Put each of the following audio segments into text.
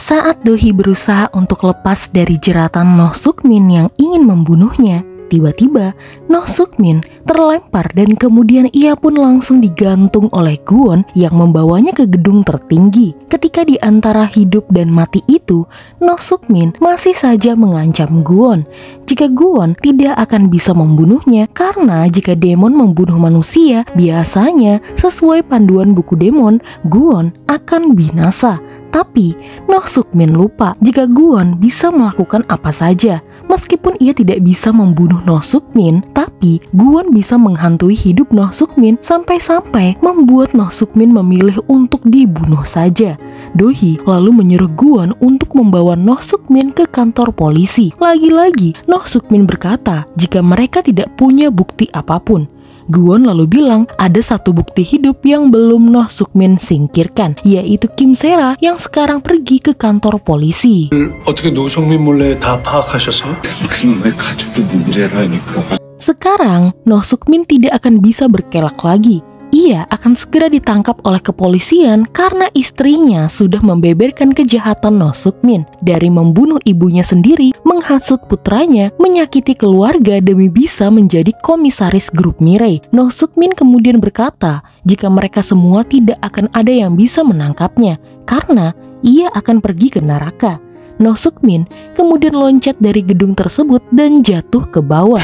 Saat Dohee berusaha untuk lepas dari jeratan Noh Suk-min yang ingin membunuhnya, tiba-tiba Noh Suk-min terlempar dan kemudian ia pun langsung digantung oleh Gwon yang membawanya ke gedung tertinggi. Ketika di antara hidup dan mati itu, Noh Suk-min masih saja mengancam Gwon jika Gwon tidak akan bisa membunuhnya karena jika demon membunuh manusia, biasanya sesuai panduan buku demon, Gwon akan binasa. Tapi Noh Suk-min lupa jika Gwon bisa melakukan apa saja. Meskipun ia tidak bisa membunuh Noh Suk-min, tapi Gwon bisa menghantui hidup Noh Suk-min sampai-sampai membuat Noh Suk-min memilih untuk dibunuh saja. Dohee lalu menyuruh Gwon untuk membawa Noh Suk-min ke kantor polisi. Lagi-lagi Noh Suk-min berkata jika mereka tidak punya bukti apapun. Gwon lalu bilang ada satu bukti hidup yang belum Noh Suk-min singkirkan, yaitu Kim Se-ra yang sekarang pergi ke kantor polisi. 어떻게 노성민 몰래 다 파악하셔서? 정말 가족도 문제라니까. Sekarang Noh Suk-min tidak akan bisa berkelak lagi. Ia akan segera ditangkap oleh kepolisian karena istrinya sudah membeberkan kejahatan Noh Suk-min. Dari membunuh ibunya sendiri, menghasut putranya, menyakiti keluarga demi bisa menjadi komisaris grup Mirai. Noh Suk-min kemudian berkata jika mereka semua tidak akan ada yang bisa menangkapnya karena ia akan pergi ke neraka. Noh Suk-min kemudian loncat dari gedung tersebut dan jatuh ke bawah.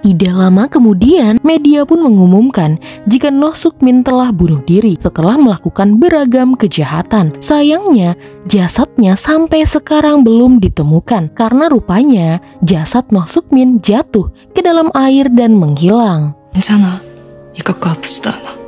Tidak lama kemudian, media pun mengumumkan jika Noh Suk-min telah bunuh diri setelah melakukan beragam kejahatan. Sayangnya, jasadnya sampai sekarang belum ditemukan karena rupanya jasad Noh Suk-min jatuh ke dalam air dan menghilang. 괜찮아. 이 깎아 아프지도 않아.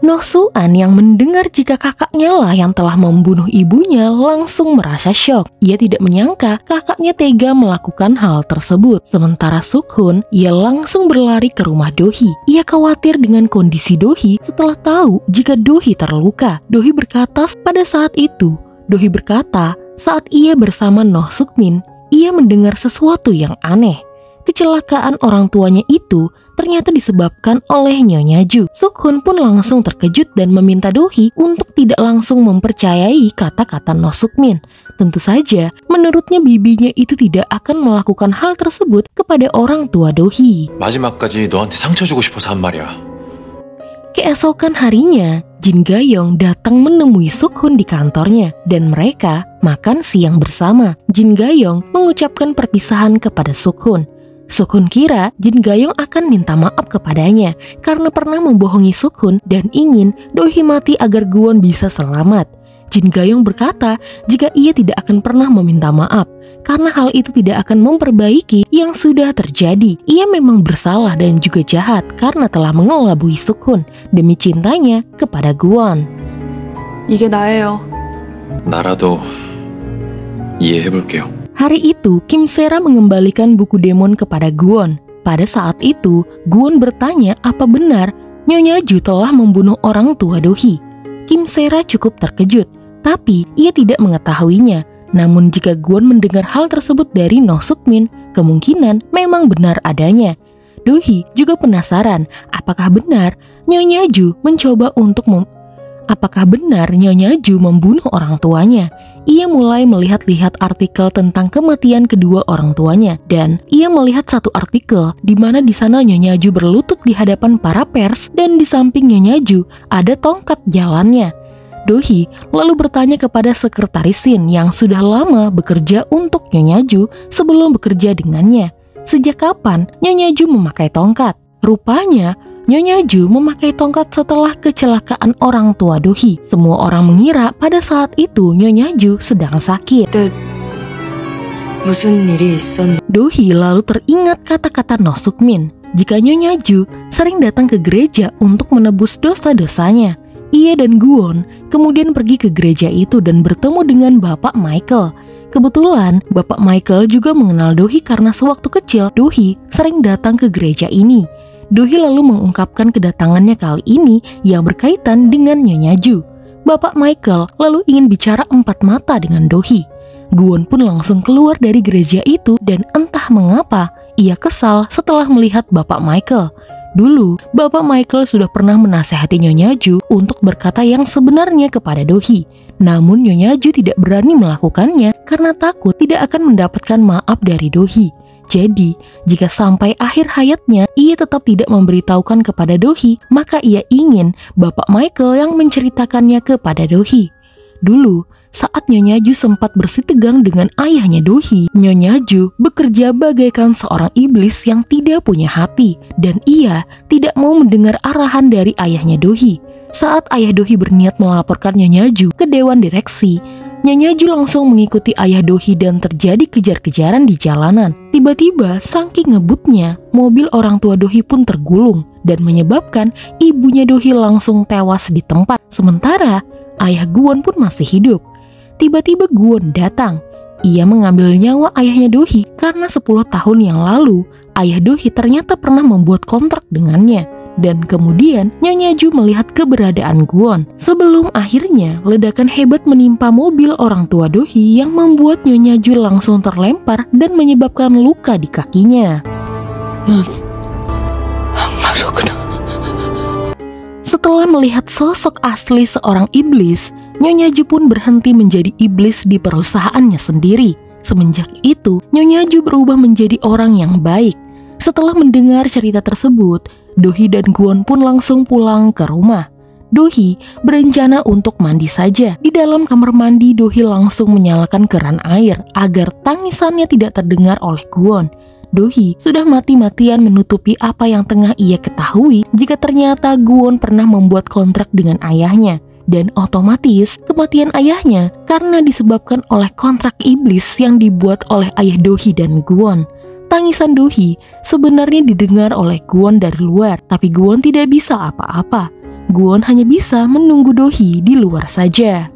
Noh Su-an yang mendengar jika kakaknya lah yang telah membunuh ibunya langsung merasa syok. Ia tidak menyangka kakaknya tega melakukan hal tersebut. Sementara Suk-hun, ia langsung berlari ke rumah Dohee. Ia khawatir dengan kondisi Dohee setelah tahu jika Dohee terluka. Dohee berkata saat ia bersama Noh Suk-min, ia mendengar sesuatu yang aneh. Kecelakaan orang tuanya itu ternyata disebabkan oleh Nyonya Ju. Suk-hun pun langsung terkejut dan meminta Dohee untuk tidak langsung mempercayai kata-kata Noh Suk-min. Tentu saja, menurutnya bibinya itu tidak akan melakukan hal tersebut kepada orang tua Dohee. 마지막까지 너한테 상처 주고 싶어서 한 말이야. Keesokan harinya, Jin Ga-young datang menemui Suk-hun di kantornya dan mereka makan siang bersama. Jin Ga-young mengucapkan perpisahan kepada Suk-hun. Suk-hun kira Jin Ga-young akan minta maaf kepadanya karena pernah membohongi Suk-hun dan ingin Dohee mati agar Gwon bisa selamat. Jin Ga-young berkata jika ia tidak akan pernah meminta maaf karena hal itu tidak akan memperbaiki yang sudah terjadi. Ia memang bersalah dan juga jahat karena telah mengelabui Suk-hun demi cintanya kepada Gwon. 이게 나예요. 나라도 이해해볼게요. Hari itu, Kim Se-ra mengembalikan buku demon kepada Gwon. Pada saat itu, Gwon bertanya apa benar Nyonya Ju telah membunuh orang tua Dohee. Kim Se-ra cukup terkejut, tapi ia tidak mengetahuinya. Namun jika Gwon mendengar hal tersebut dari Noh Suk-min, kemungkinan memang benar adanya. Dohee juga penasaran apakah benar Nyonya Ju membunuh orang tuanya. Ia mulai melihat-lihat artikel tentang kematian kedua orang tuanya dan ia melihat satu artikel di mana di sana Nyonya Ju berlutut di hadapan para pers dan di samping Nyonya Ju ada tongkat jalannya. Dohee lalu bertanya kepada sekretaris Shin yang sudah lama bekerja untuk Nyonya Ju sebelum bekerja dengannya. Sejak kapan Nyonya Ju memakai tongkat? Rupanya Nyonya Ju memakai tongkat setelah kecelakaan orang tua Dohee. Semua orang mengira pada saat itu Nyonya Ju sedang sakit. 무슨 일이 있었나? Dohee lalu teringat kata-kata Noh Suk-min jika Nyonya Ju sering datang ke gereja untuk menebus dosa-dosanya. Ia dan Gwon kemudian pergi ke gereja itu dan bertemu dengan Bapak Michael. Kebetulan Bapak Michael juga mengenal Dohee karena sewaktu kecil Dohee sering datang ke gereja ini. Dohee lalu mengungkapkan kedatangannya kali ini yang berkaitan dengan Nyonya Ju. Bapak Michael lalu ingin bicara empat mata dengan Dohee. Gwon pun langsung keluar dari gereja itu dan entah mengapa ia kesal setelah melihat Bapak Michael. Dulu, Bapak Michael sudah pernah menasehati Nyonya Ju untuk berkata yang sebenarnya kepada Dohee. Namun Nyonya Ju tidak berani melakukannya karena takut tidak akan mendapatkan maaf dari Dohee. Jadi, jika sampai akhir hayatnya ia tetap tidak memberitahukan kepada Dohee, maka ia ingin Bapak Michael yang menceritakannya kepada Dohee. Dulu, saat Nyonya Ju sempat bersitegang dengan ayahnya Dohee, Nyonya Ju bekerja bagaikan seorang iblis yang tidak punya hati, dan ia tidak mau mendengar arahan dari ayahnya Dohee. Saat ayah Dohee berniat melaporkan Nyonya Ju ke dewan direksi, Nyonya Ju langsung mengikuti ayah Dohee dan terjadi kejar-kejaran di jalanan. Tiba-tiba, saking ngebutnya, mobil orang tua Dohee pun tergulung dan menyebabkan ibunya Dohee langsung tewas di tempat. Sementara, ayah Gwon pun masih hidup. Tiba-tiba Gwon datang. Ia mengambil nyawa ayahnya Dohee karena 10 tahun yang lalu, ayah Dohee ternyata pernah membuat kontrak dengannya. Dan kemudian Nyonya Ju melihat keberadaan Gwon. Sebelum akhirnya ledakan hebat menimpa mobil orang tua Dohee yang membuat Nyonya Ju langsung terlempar dan menyebabkan luka di kakinya. Setelah melihat sosok asli seorang iblis, Nyonya Ju pun berhenti menjadi iblis di perusahaannya sendiri. Semenjak itu, Nyonya Ju berubah menjadi orang yang baik. Setelah mendengar cerita tersebut, Dohee dan Gwon pun langsung pulang ke rumah. Dohee berencana untuk mandi saja. Di dalam kamar mandi, Dohee langsung menyalakan keran air agar tangisannya tidak terdengar oleh Gwon. Dohee sudah mati-matian menutupi apa yang tengah ia ketahui jika ternyata Gwon pernah membuat kontrak dengan ayahnya. Dan otomatis kematian ayahnya karena disebabkan oleh kontrak iblis yang dibuat oleh ayah Dohee dan Gwon. Tangisan Dohee sebenarnya didengar oleh Gwon dari luar, tapi Gwon tidak bisa apa-apa. Gwon hanya bisa menunggu Dohee di luar saja.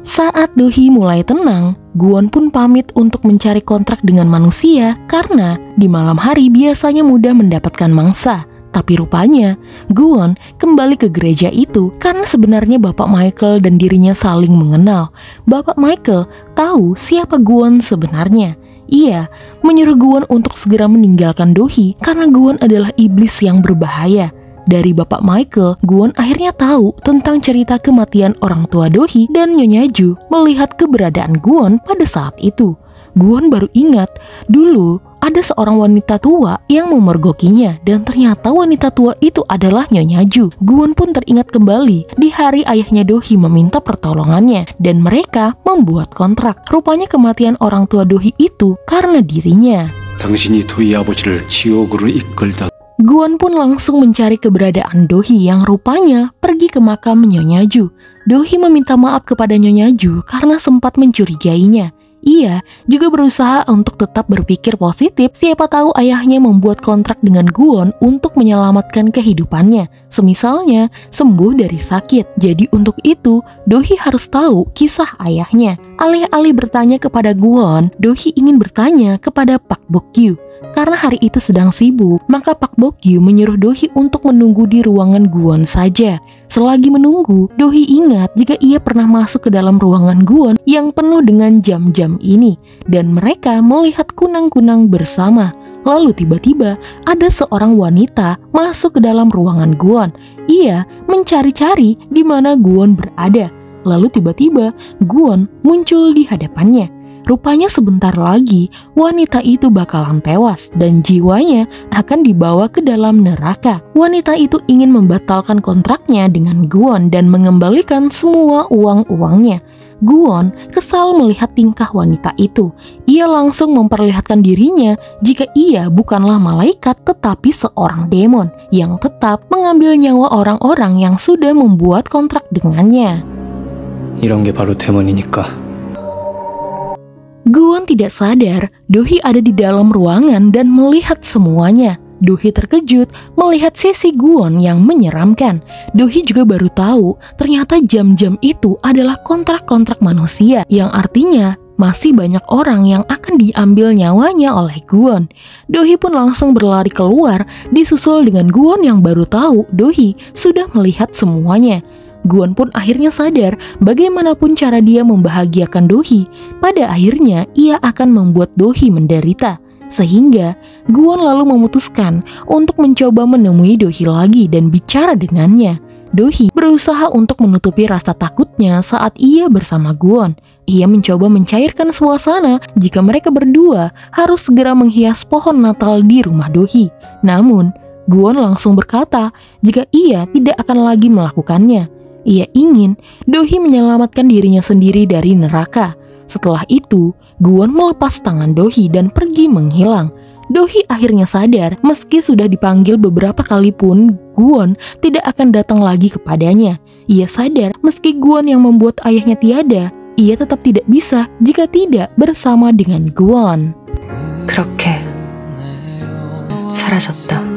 Saat Dohee mulai tenang, Gwon pun pamit untuk mencari kontrak dengan manusia karena di malam hari biasanya mudah mendapatkan mangsa. Tapi rupanya, Gwon kembali ke gereja itu karena sebenarnya Bapak Michael dan dirinya saling mengenal. Bapak Michael tahu siapa Gwon sebenarnya. Ia menyuruh Gwon untuk segera meninggalkan Dohee karena Gwon adalah iblis yang berbahaya. Dari Bapak Michael, Gwon akhirnya tahu tentang cerita kematian orang tua Dohee dan Nyonya Ju melihat keberadaan Gwon pada saat itu. Gwon baru ingat, dulu ada seorang wanita tua yang memergokinya dan ternyata wanita tua itu adalah Nyonya Ju. Gwon pun teringat kembali di hari ayahnya Dohee meminta pertolongannya dan mereka membuat kontrak. Rupanya kematian orang tua Dohee itu karena dirinya. 당신이 도희 아버지를 지옥으로 이끌다. Gwon pun langsung mencari keberadaan Dohee yang rupanya pergi ke makam Nyonya Ju. Dohee meminta maaf kepada Nyonya Ju karena sempat mencurigainya. Ia juga berusaha untuk tetap berpikir positif, siapa tahu ayahnya membuat kontrak dengan Gwon untuk menyelamatkan kehidupannya, semisalnya sembuh dari sakit. Jadi untuk itu, Dohee harus tahu kisah ayahnya. Alih-alih bertanya kepada Gwon, Dohee ingin bertanya kepada Pak Bok-gyu. Karena hari itu sedang sibuk, maka Pak Bok-gyu menyuruh Dohee untuk menunggu di ruangan Gwon saja. Selagi menunggu, Dohee ingat jika ia pernah masuk ke dalam ruangan Gwon yang penuh dengan jam-jam ini. Dan mereka melihat kunang-kunang bersama. Lalu tiba-tiba ada seorang wanita masuk ke dalam ruangan Gwon. Ia mencari-cari di mana Gwon berada. Lalu tiba-tiba Gwon muncul di hadapannya. Rupanya sebentar lagi wanita itu bakalan tewas dan jiwanya akan dibawa ke dalam neraka. Wanita itu ingin membatalkan kontraknya dengan Gwon dan mengembalikan semua uang-uangnya. Gwon kesal melihat tingkah wanita itu. Ia langsung memperlihatkan dirinya jika ia bukanlah malaikat tetapi seorang demon yang tetap mengambil nyawa orang-orang yang sudah membuat kontrak dengannya. 이런 게 바로 데몬이니까. Gwon tidak sadar Dohee ada di dalam ruangan dan melihat semuanya. Dohee terkejut melihat sisi Gwon yang menyeramkan. Dohee juga baru tahu ternyata jam-jam itu adalah kontrak-kontrak manusia, yang artinya masih banyak orang yang akan diambil nyawanya oleh Gwon. Dohee pun langsung berlari keluar, disusul dengan Gwon yang baru tahu Dohee sudah melihat semuanya. Gwon pun akhirnya sadar bagaimanapun cara dia membahagiakan Dohee, pada akhirnya ia akan membuat Dohee menderita. Sehingga Gwon lalu memutuskan untuk mencoba menemui Dohee lagi dan bicara dengannya. Dohee berusaha untuk menutupi rasa takutnya saat ia bersama Gwon. Ia mencoba mencairkan suasana jika mereka berdua harus segera menghias pohon Natal di rumah Dohee. Namun, Gwon langsung berkata jika ia tidak akan lagi melakukannya. Ia ingin Dohee menyelamatkan dirinya sendiri dari neraka. Setelah itu, Gwon melepas tangan Dohee dan pergi menghilang. Dohee akhirnya sadar meski sudah dipanggil beberapa kali pun Gwon tidak akan datang lagi kepadanya. Ia sadar meski Gwon yang membuat ayahnya tiada, ia tetap tidak bisa jika tidak bersama dengan Gwon. 그렇게 사라졌다.